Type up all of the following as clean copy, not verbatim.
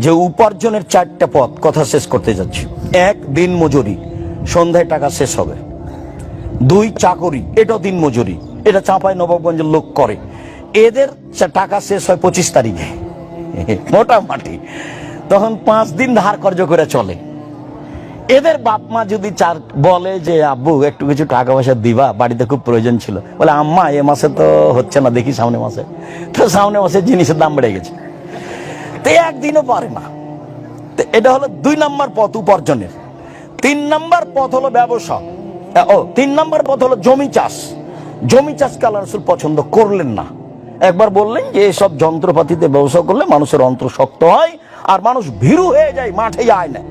যে উপার্জনের চারটা পথ কথা শেষ করতে যাচ্ছি। এক, দিন মজুরি, সন্ধ্যায় টাকা শেষ হবে। দুই, চাকরি, এটাও দিন মজুরি, এটা চাঁপাই নবাবগঞ্জের লোক করে। এদের টাকা শেষ হয় 25 তারিখে মোটামুটি, তখন 5 দিন ধার কর্জ করে চলে। এদের বাপ মা যদি বলে যে আব্বু একটু কিছু টাকা পয়সা দিবা, বাড়িতে খুব প্রয়োজন ছিল, বলে আম্মা এ মাসে তো হচ্ছে না, দেখি সামনে মাসে। তো সামনে মাসে জিনিসের দাম বেড়ে গেছে, তো একদিনও পারে না। এটা হলো 2 নম্বর পথ উপার্জনের। 3 নম্বর পথ হলো ব্যবসা। 3 নম্বর পথ হলো জমি চাষ। জমি চাষকে আল্লাহ রাসূল পছন্দ করলেন না। একবার বললেন যে এসব যন্ত্রপাতিতে ব্যবসা করলে মানুষের অন্তর শক্ত হয় আর মানুষ ভীরু হয়ে যায়, মাঠে যায় না,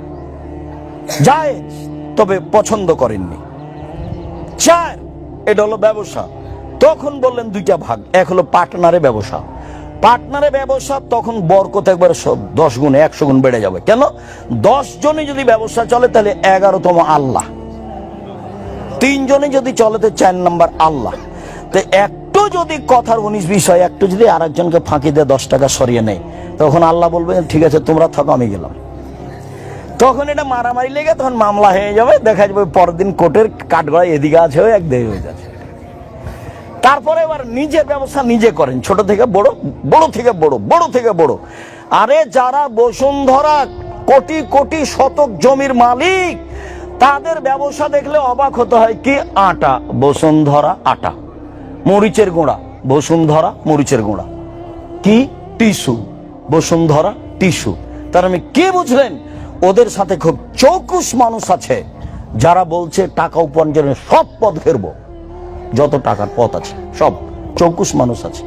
যায়, তবে পছন্দ করেননি। 4, এটা হলো ব্যবসা। তখন বললেন 2টা ভাগ, এক হলো পার্টনারে ব্যবসা। পার্টনারে ব্যবসা তখন বরকত একবার 10 গুণ 100 গুণ বেড়ে যাবে। কেন? 10 জনে যদি ব্যবসা চলে তাহলে 11তম আল্লাহ, 3 জনে যদি চলে তো 4 নম্বর আল্লাহ। তো একটু যদি কথার 19-20 হয়, একটু যদি আরেকজনকে ফাঁকি দিয়ে 10 টাকা সরিয়ে নেয়, তখন আল্লাহ বলবেন ঠিক আছে তোমরা থাকো, আমি গেলাম। তখন এটা মারামারি লেগে তখন মামলা হয়ে যাবে, দেখা যাবে পরের দিন কোর্টের কাঠগড়ায় এদিকে আছে হয়ে একদিকে হয়ে যাচ্ছে। তারপরে এবার নিজের ব্যবসা নিজে করেন, ছোট থেকে বড়, বড় থেকে বড়, বড় থেকে বড়। আরে যারা বসুন্ধরা কোটি কোটি শতক জমির মালিক, তাদের ব্যবসা দেখলে অবাক হতে হয়। কি আটা, বসুন্ধরা আটা। মরিচের গুঁড়া, বসুন্ধরা মরিচের গুঁড়া। কি টিস্যু, বসুন্ধরা টিস্যু। তার মানে কি বুঝলেন? ওদের সাথে খুব চৌকুশ মানুষ আছে যারা বলছে টাকা উপার্জনের সব পথ ঘেরবো, যত টাকার পথ আছে সব চৌকুশ মানুষ আছে।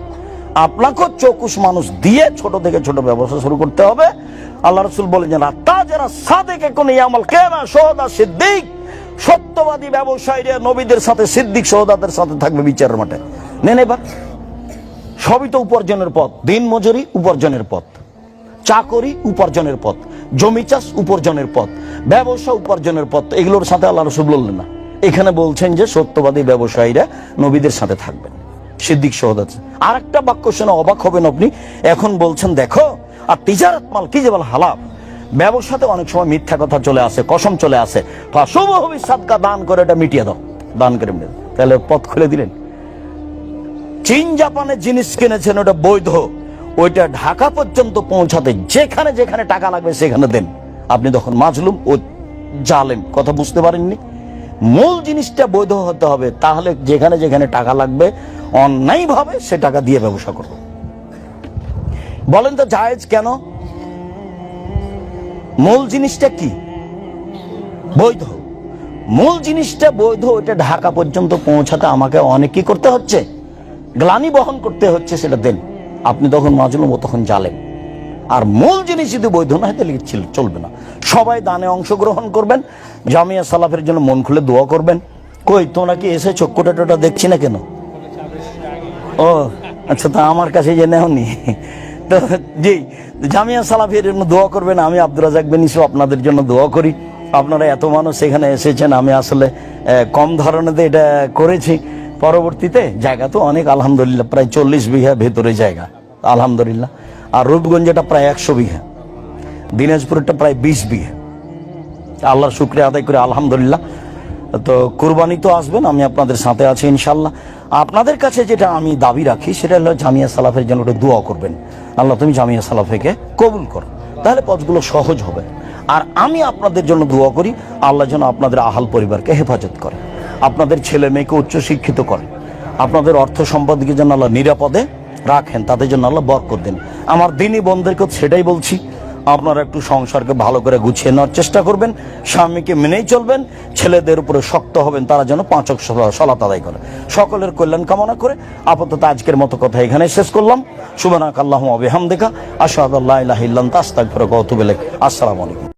আপনাকেও চৌকুশ মানুষ দিয়ে ছোট থেকে ছোট ব্যবসা শুরু করতে হবে। আল্লাহ রাসূল বলেন যে তাজারা সাদেকে কোন ইয়ামাল কেনা সোহদা সিদ্দিক, সত্যবাদী ব্যবসায়ীরা নবীদের সাথে, সিদ্দিক সোহদাদের সাথে থাকবে বিচারের মাঠে। নেন এবার সবই তো উপার্জনের পথ। দিন মজুরি উপার্জনের পথ, চাকরি উপার্জনের পথ, জমি চাষ উপার্জনের পথ, ব্যবসা উপার্জনের পথ। এগুলোর সাথে আল্লাহ রাসূল বললেন না, এখানে বলছেন যে সত্যবাদী ব্যবসায়ীরা নবীদের সাথে থাকবেন, সিদ্দিক সোহদাদ। আর একটা বাক্য শুনে অবাক হবেন আপনি। এখন বলছেন দেখো, আর তিজারাত মাল কি যে বল হালাল, ব্যবসাতে অনেক সময় মিথ্যা কথা চলে আসে, কসম চলে আসে। ফাসুবহু সাদকা, দান করে এটা মিটিয়ে দাও, দান করে মিটিয়ে দাও। তাহলে পথ খুলে দিলেন। চীন জাপানের জিনিস কিনেছেন, ওটা বৈধ, ওইটা ঢাকা পর্যন্ত পৌঁছাতে যেখানে যেখানে টাকা লাগবে সেখানে দেন। আপনি তখন মাজলুম ও জালেম, কথা বুঝতে পারেননি? মূল জিনিসটা বৈধ হতে হবে, তাহলে যেখানে যেখানে টাকা লাগবে অন্যায়ভাবে সে টাকা দিয়ে ব্যবসা করব। বলেন তো জায়েজ কেন? মূল জিনিসটা কি? বৈধ। মূল জিনিসটা বৈধ, ওইটা ঢাকা পর্যন্ত পৌঁছাতে আমাকে অনেক কি করতে হচ্ছে, গ্লানি বহন করতে হচ্ছে, সেটা দেন। আপনি তখন মাজলুম, ও তখন জালেম। আর মূল জিনিস যদি বৈধ না হয় তাহলে চলবে না। সবাই দানে অংশগ্রহণ করবেন, জামিয়া সালাফের জন্য মন খুলে দোয়া করবেন। কই তোমরা কি এসেছো? কোটা টোটা দেখছি না কেন? ও আচ্ছা, তা আমার কাছে যে নেওনি তো জি, জামিয়া সালাফের জন্য দোয়া করবেন। আমি আব্দুর রাজ্জাক বিন ইউসুফ আপনাদের জন্য দোয়া করি। আপনারা এত মানুষ এখানে এসেছেন, আমি আসলে কম ধরনের এটা করেছি। পরবর্তীতে জায়গা তো অনেক, আলহামদুলিল্লাহ, প্রায় 40 বিঘা ভেতরে জায়গা, আলহামদুলিল্লাহ। আর রূপগঞ্জটা প্রায় 100 বিঘা, দিনাজপুরটা প্রায় 20 বিঘা। আল্লাহর শুকরিয়া আদায় করে আলহামদুলিল্লাহ। তো কুরবানি তো আসবেন, আমি আপনাদের সাথে আছি ইনশাল্লাহ। আপনাদের কাছে যেটা আমি দাবি রাখি সেটা হলো জামিয়া সালাফের জন্য একটু দোয়া করবেন। আল্লাহ তুমি জামিয়া সালাফেকে কবুল করো, তাহলে পথগুলো সহজ হবে। আর আমি আপনাদের জন্য দোয়া করি, আল্লাহ যেন আপনাদের আহাল পরিবারকে হেফাজত করে, আপনাদের ছেলে মেয়েকে উচ্চশিক্ষিত করেন, আপনাদের অর্থ সম্পদকে যেন আল্লাহ নিরাপদে রাখেন, তাদের জন্য আল্লাহ বরকত দেন। আমার দিনী বোনদেরকে সেটাই বলছি, আপনারা একটু সংসারকে ভালো করে গুছিয়ে নেওয়ার চেষ্টা করবেন, স্বামীকে মেনেই চলবেন, ছেলেদের উপরে শক্ত হবেন, তারা যেন 5 ওয়াক্ত সালাত আদায় করে। সকলের কল্যাণ কামনা করে আপাতত আজকের মতো কথা এখানে শেষ করলাম। সুবহানাকাল্লাহুম্মা ওয়া বিহামদিকা, আশহাদু আল্লা ইলাহা ইল্লা আনতা, আস্তাগফিরুকা ওয়া আতুবু ইলাইক। আসসালামু আলাইকুম।